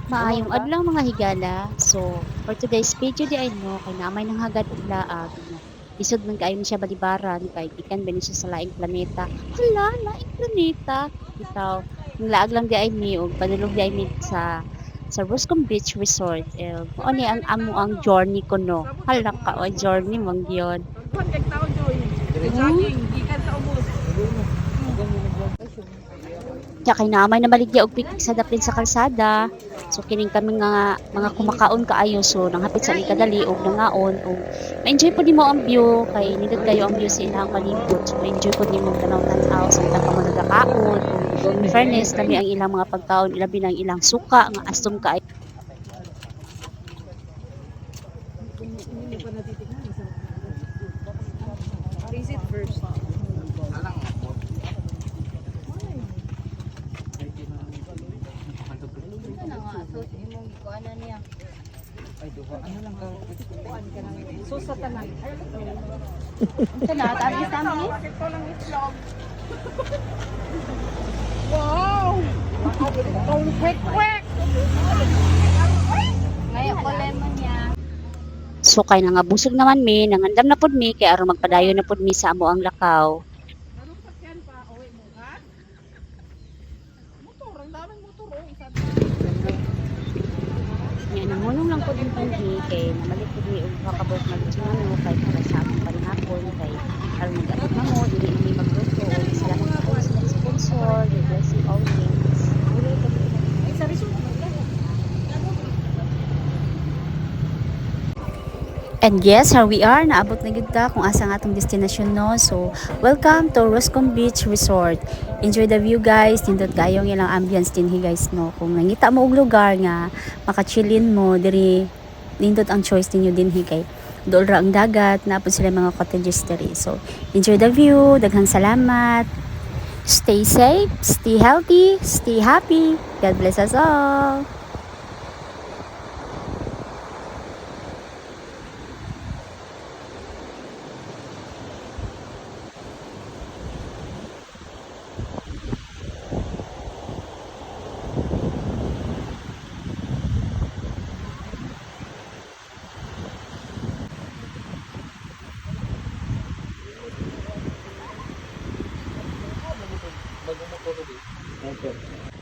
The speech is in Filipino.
Maayong adlaw mga higala. So, for today's video di ay no, kay namay nang hagad og laag nga. Isod man kaayo siya balibaran kay gikan ba ni siya sa laing planeta. Hala, laing planeta. Bitaw, ang laag lang di ay mi og panulog di ay mi sa Roscom Beach Resort. Mao ni ang amo ang journey ko no. Hala ka o journey mong giyon. Kuhan kay tao joy. Hmm? Jogging gikan sa ubos. Ya kay naamay na baligya og pikik sa dapin sa kalsada. So kining kami nga mga kumakaon kaayo so nanghapit sa kadali og nangaon og ma-enjoy po nimo ang view kay nindot kayo ang view sa ilang palibot. So ma-enjoy po nimo tanaw-tanaw sa ilang pa mo nagakaon. In fairness kami ang ilang mga pagkaon ilabi ng ilang suka nga astom kaayo. Visit first. So sa tanan. Ito na, tamis tamis. Ito lang itlog. Wow! Ang kwek-kwek! Ngayon ko lemon niya. So kay nga busog naman mi, nangandam na pud mi kay aron magpadayon na pud mi sa amo ang lakaw. Anong sakyan pa? Uwi mo ha? Motor, ang daming motor. Oh. Isa Yan, nangunong lang po din panghi kay namalik po ni og makabot magtsunan mo kay para sa among panghapon kay aron mag-abot na mo dili mi magluto. Salamat po sa mga sponsor, the blessing always. ay sa resort. And yes, here we are. Naabot na gid ta kung asa nga atong destination no. So, welcome to Roscom Beach Resort. Enjoy the view guys. Nindot kayo ang ilang ambience din hi guys no. Kung nangita mo og lugar nga makachillin mo diri nindot ang choice ninyo din hi kay dool ra ang dagat na po sila mga cottages diri. So, enjoy the view. Daghang salamat. Stay safe, stay healthy, stay happy. God bless us all. Bagong motor ulit. Okay.